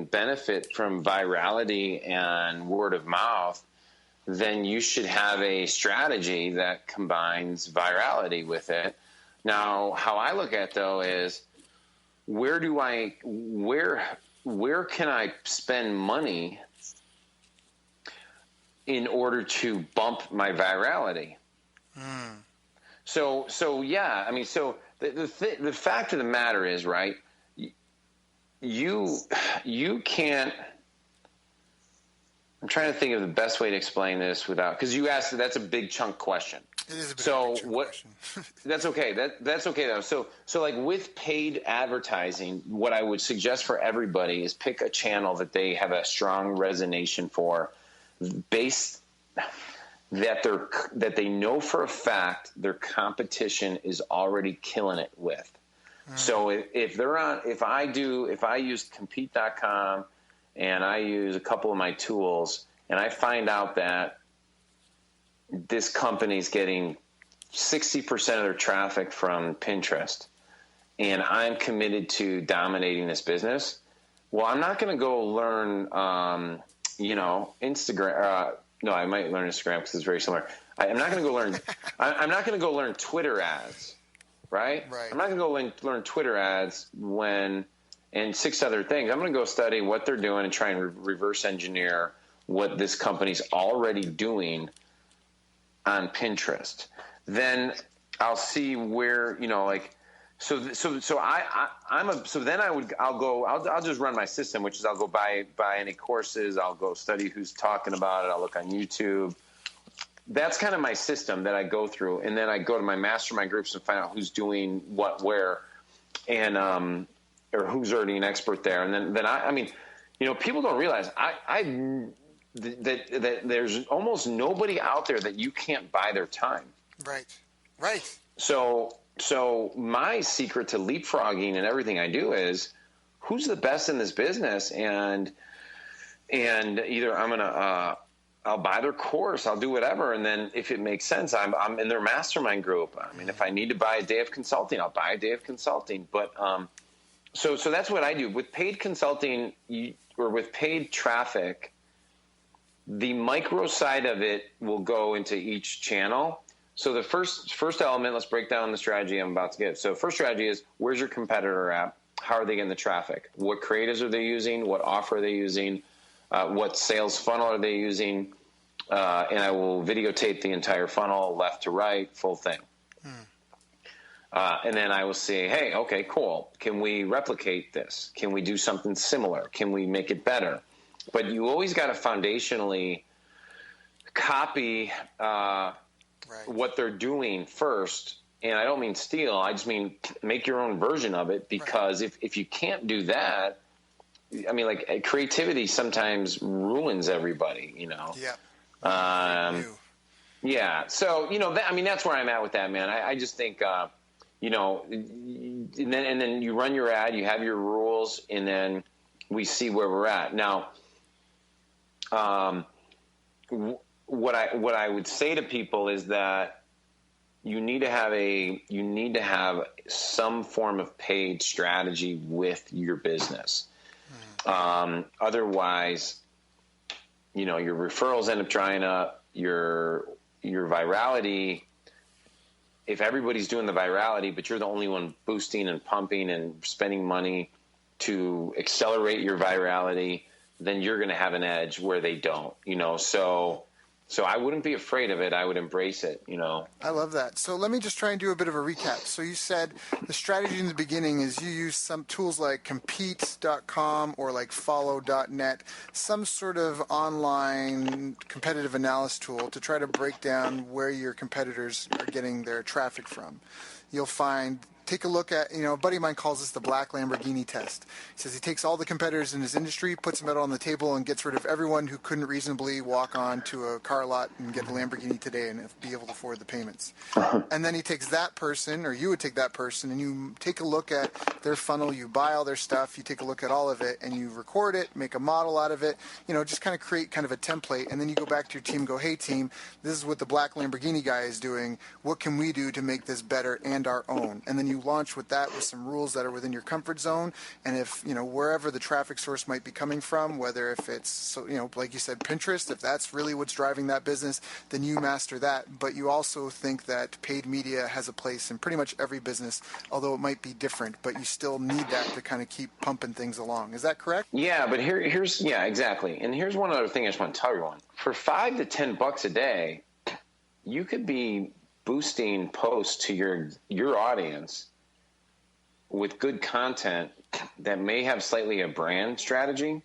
benefit from virality and word of mouth, then you should have a strategy that combines virality with it. Now, how I look at it, though, is where can I spend money in order to bump my virality? So yeah, I mean, so the fact of the matter is, right, you can't, I'm trying to think of the best way to explain this without, because you asked, that's a big chunk question. It is a big chunk question. That's okay. That's okay though. So like with paid advertising, what I would suggest for everybody is pick a channel that they have a strong resonation for, based that they know for a fact their competition is already killing it with. So if I use compete.com and I use a couple of my tools and I find out that this company's getting 60% of their traffic from Pinterest and I'm committed to dominating this business, well, I'm not going to go learn, Instagram. No, I might learn Instagram because it's very similar. I'm not going to go learn. I'm not going to go learn Twitter ads, right? I'm not going to go learn Twitter ads and 6 other things. I'm going to go study what they're doing and try and reverse engineer what this company's already doing on Pinterest. Then I'll see where So then I'll just run my system, which is I'll go buy any courses. I'll go study who's talking about it. I'll look on YouTube. That's kind of my system that I go through. And then I go to my mastermind groups and find out who's doing what, where, and, or who's already an expert there. And then people don't realize that there's almost nobody out there that you can't buy their time. Right. So my secret to leapfrogging and everything I do is who's the best in this business, and either I'll buy their course, I'll do whatever, and then if it makes sense, I'm in their mastermind group. I mean, if I need to buy a day of consulting, I'll buy a day of consulting. But so that's what I do with paid consulting or with paid traffic. The micro side of it will go into each channel. So the first element, let's break down the strategy I'm about to give. So first strategy is, where's your competitor at? How are they getting the traffic? What creatives are they using? What offer are they using? What sales funnel are they using? And I will videotape the entire funnel, left to right, full thing. And then I will say, hey, okay, cool. Can we replicate this? Can we do something similar? Can we make it better? But you always got to foundationally copy what they're doing first. And I don't mean steal. I just mean make your own version of it, because if you can't do that, I mean, like, creativity sometimes ruins everybody, Yeah. Yeah. So, that's where I'm at with that, man. I just think, and then you run your ad, you have your rules, and then we see where we're at. Now, what I would say to people is that you need to have some form of paid strategy with your business. Otherwise, your referrals end up drying up, your virality. If everybody's doing the virality, but you're the only one boosting and pumping and spending money to accelerate your virality, then you're going to have an edge where they don't, so I wouldn't be afraid of it. I would embrace it, I love that. So let me just try and do a bit of a recap. So you said the strategy in the beginning is you use some tools like compete.com or like follow.net, some sort of online competitive analysis tool to try to break down where your competitors are getting their traffic from. You'll take a look at, a buddy of mine calls this the black Lamborghini test. He says he takes all the competitors in his industry, puts them out on the table, and gets rid of everyone who couldn't reasonably walk on to a car lot and get a Lamborghini today and be able to afford the payments. And then he takes that person, or you would take that person, and you take a look at their funnel, you buy all their stuff, you take a look at all of it, and you record it, make a model out of it, just kind of create kind of a template, and then you go back to your team and go, hey team, this is what the black Lamborghini guy is doing, what can we do to make this better and our own? And then you launch with that with some rules that are within your comfort zone, and if wherever the traffic source might be coming from, whether if it's like you said, Pinterest, if that's really what's driving that business, then you master that. But you also think that paid media has a place in pretty much every business, although it might be different, but you still need that to kind of keep pumping things along. Is that correct? Yeah, but here's exactly. And here's one other thing I just want to tell everyone. For $5 to $10 a day, you could be boosting posts to your audience with good content that may have slightly a brand strategy,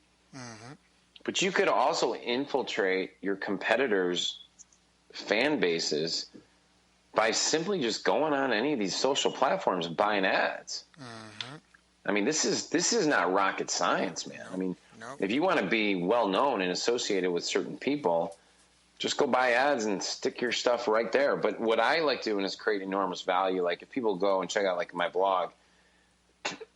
but you could also infiltrate your competitors' fan bases by simply just going on any of these social platforms and buying ads. I mean, this is not rocket science, man. I mean, if you want to be well known and associated with certain people, just go buy ads and stick your stuff right there. But what I like doing is create enormous value. Like if people go and check out like my blog,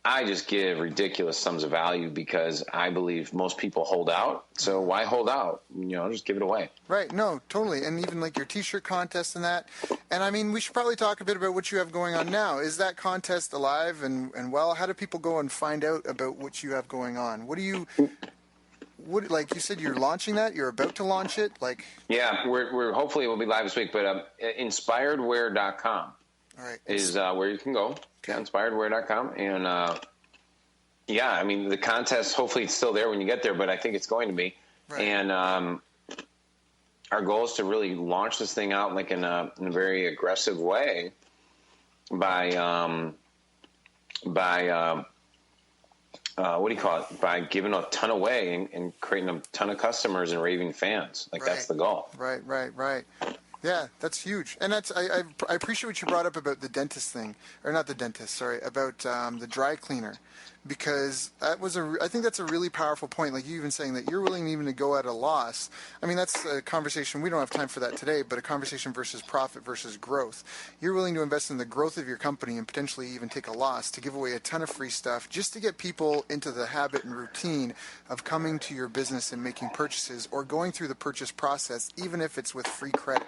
I just give ridiculous sums of value because I believe most people hold out. So why hold out? Just give it away. Right. No, totally. And even like your T-shirt contest and that. And I mean, we should probably talk a bit about what you have going on now. Is that contest alive and well? How do people go and find out about what you have going on? Like you said, you're launching that? You're about to launch it? Yeah, we're hopefully we'll be live this week. But inspiredwear.com is where you can go. Okay. Inspiredwear.com. And I mean, the contest, hopefully it's still there when you get there, but I think it's going to be. Right. And our goal is to really launch this thing out in a very aggressive way by what do you call it? By giving a ton away and creating a ton of customers and raving fans. That's the goal. Right. Yeah, that's huge. And that's I appreciate what you brought up about the dentist thing, or not the dentist, sorry, about the dry cleaner, because I think that's a really powerful point. Like you even saying that you're willing even to go at a loss. I mean, that's a conversation. We don't have time for that today, but a conversation versus profit versus growth. You're willing to invest in the growth of your company and potentially even take a loss to give away a ton of free stuff just to get people into the habit and routine of coming to your business and making purchases or going through the purchase process, even if it's with free credit.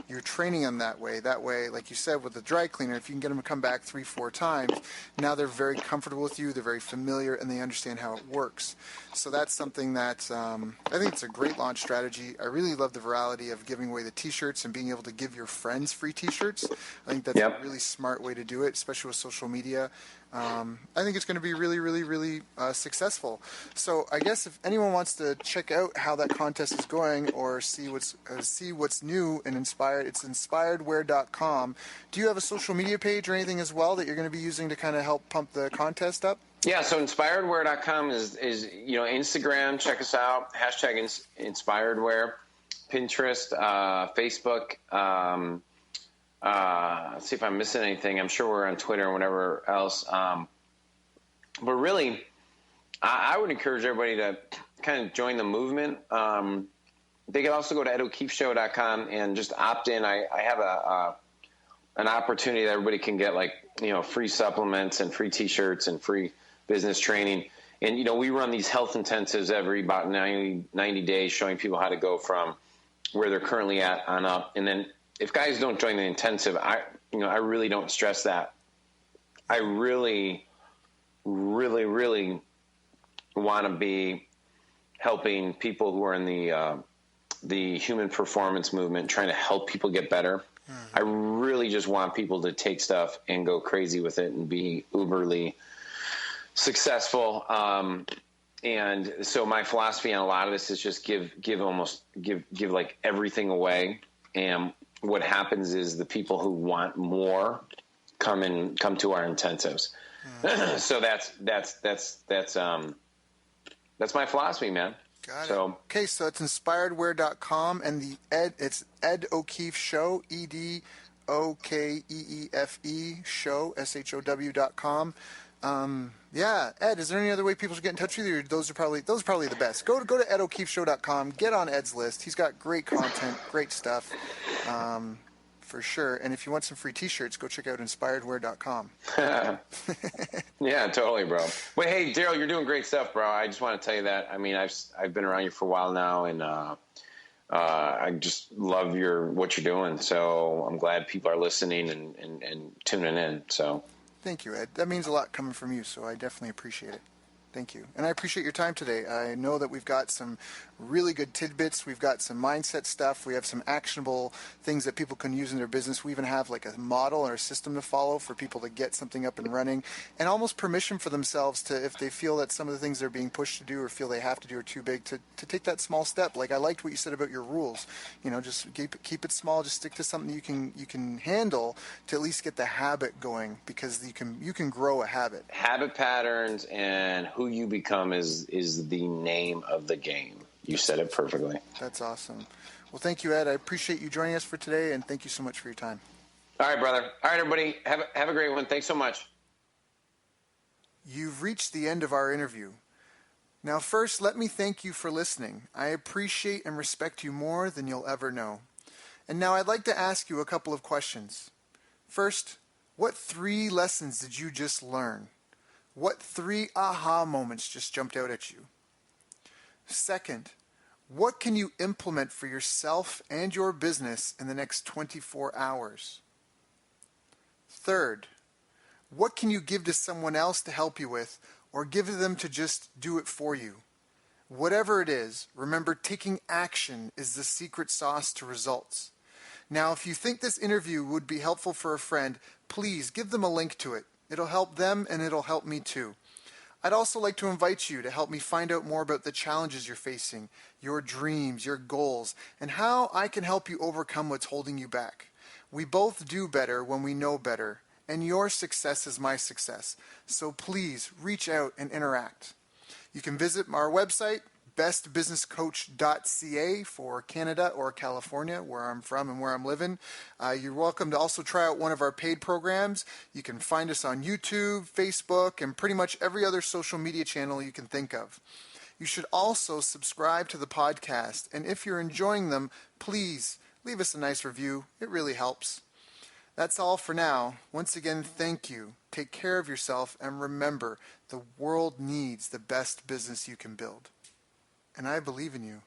You're training them that way. That way, like you said, with the dry cleaner, if you can get them to come back 3-4 times, now they're very comfortable with you. They're very familiar, and they understand how it works. So that's something that I think it's a great launch strategy. I really love the virality of giving away the T-shirts and being able to give your friends free T-shirts. I think that's a really smart way to do it, especially with social media. I think it's going to be really, really, really successful. So I guess if anyone wants to check out how that contest is going or see what's new and inspired, it's inspiredwear.com. Do you have a social media page or anything as well that you're going to be using to kind of help pump the contest up? Yeah, so inspiredwear.com is Instagram. Check us out. #inspiredwear. Pinterest, Facebook. Let's see if I'm missing anything. I'm sure we're on Twitter and whatever else. But really, I would encourage everybody to kind of join the movement. They can also go to edokeefeshow.com and just opt in. I have an opportunity that everybody can get free supplements and free T-shirts and free business training. And, we run these health intensives every about 90 days showing people how to go from where they're currently at on up. And then if guys don't join the intensive, I really don't stress that. I really, really, really want to be helping people who are in the human performance movement, trying to help people get better. I really just want people to take stuff and go crazy with it and be uberly successful. And so my philosophy on a lot of this is just give like everything away. And what happens is the people who want more come to our intensives. So that's my philosophy, man. Got it. Okay, so it's inspiredwear.com, and it's Ed O'Keefe Show, EDOKEEFE Show, SHOW.com. Yeah, Ed, is there any other way people should get in touch with you? Those are probably the best. Go to EdO'KeefeShow.com, get on Ed's list. He's got great content, great stuff, for sure. And if you want some free T-shirts, go check out inspiredwear.com. Yeah, totally, bro. But hey, Daryl, you're doing great stuff, bro. I just want to tell you that. I mean, I've been around you for a while now, and I just love what you're doing. So I'm glad people are listening and tuning in. So thank you, Ed. That means a lot coming from you, so I definitely appreciate it. Thank you. And I appreciate your time today. I know that we've got some really good tidbits. We've got some mindset stuff. We have some actionable things that people can use in their business. We even have like a model or a system to follow for people to get something up and running, and almost permission for themselves to, if they feel that some of the things they're being pushed to do or feel they have to do are too big, to take that small step. Like I liked what you said about your rules. You know, just keep it small. Just stick to something you can handle to at least get the habit going, because you can grow a habit. Habit patterns and who you become is the name of the game. You said it perfectly. That's awesome. Well, thank you, Ed. I appreciate you joining us for today, and thank you so much for your time. All right, brother. All right, everybody. Have a great one. Thanks so much. You've reached the end of our interview. Now, first, let me thank you for listening. I appreciate and respect you more than you'll ever know. And now I'd like to ask you a couple of questions. First, what 3 lessons did you just learn? What 3 aha moments just jumped out at you? Second, what can you implement for yourself and your business in the next 24 hours? Third, what can you give to someone else to help you with, or give to them to just do it for you? Whatever it is, remember, taking action is the secret sauce to results. Now, if you think this interview would be helpful for a friend, please give them a link to it. It'll help them, and it'll help me too. I'd also like to invite you to help me find out more about the challenges you're facing, your dreams, your goals, and how I can help you overcome what's holding you back. We both do better when we know better, and your success is my success. So please reach out and interact. You can visit our website, bestbusinesscoach.ca for Canada or California, where I'm from and where I'm living. You're welcome to also try out one of our paid programs. You can find us on YouTube, Facebook, and pretty much every other social media channel you can think of. You should also subscribe to the podcast, and if you're enjoying them, please leave us a nice review. It really helps. That's all for now. Once again, thank you. Take care of yourself, and remember, the world needs the best business you can build. And I believe in you.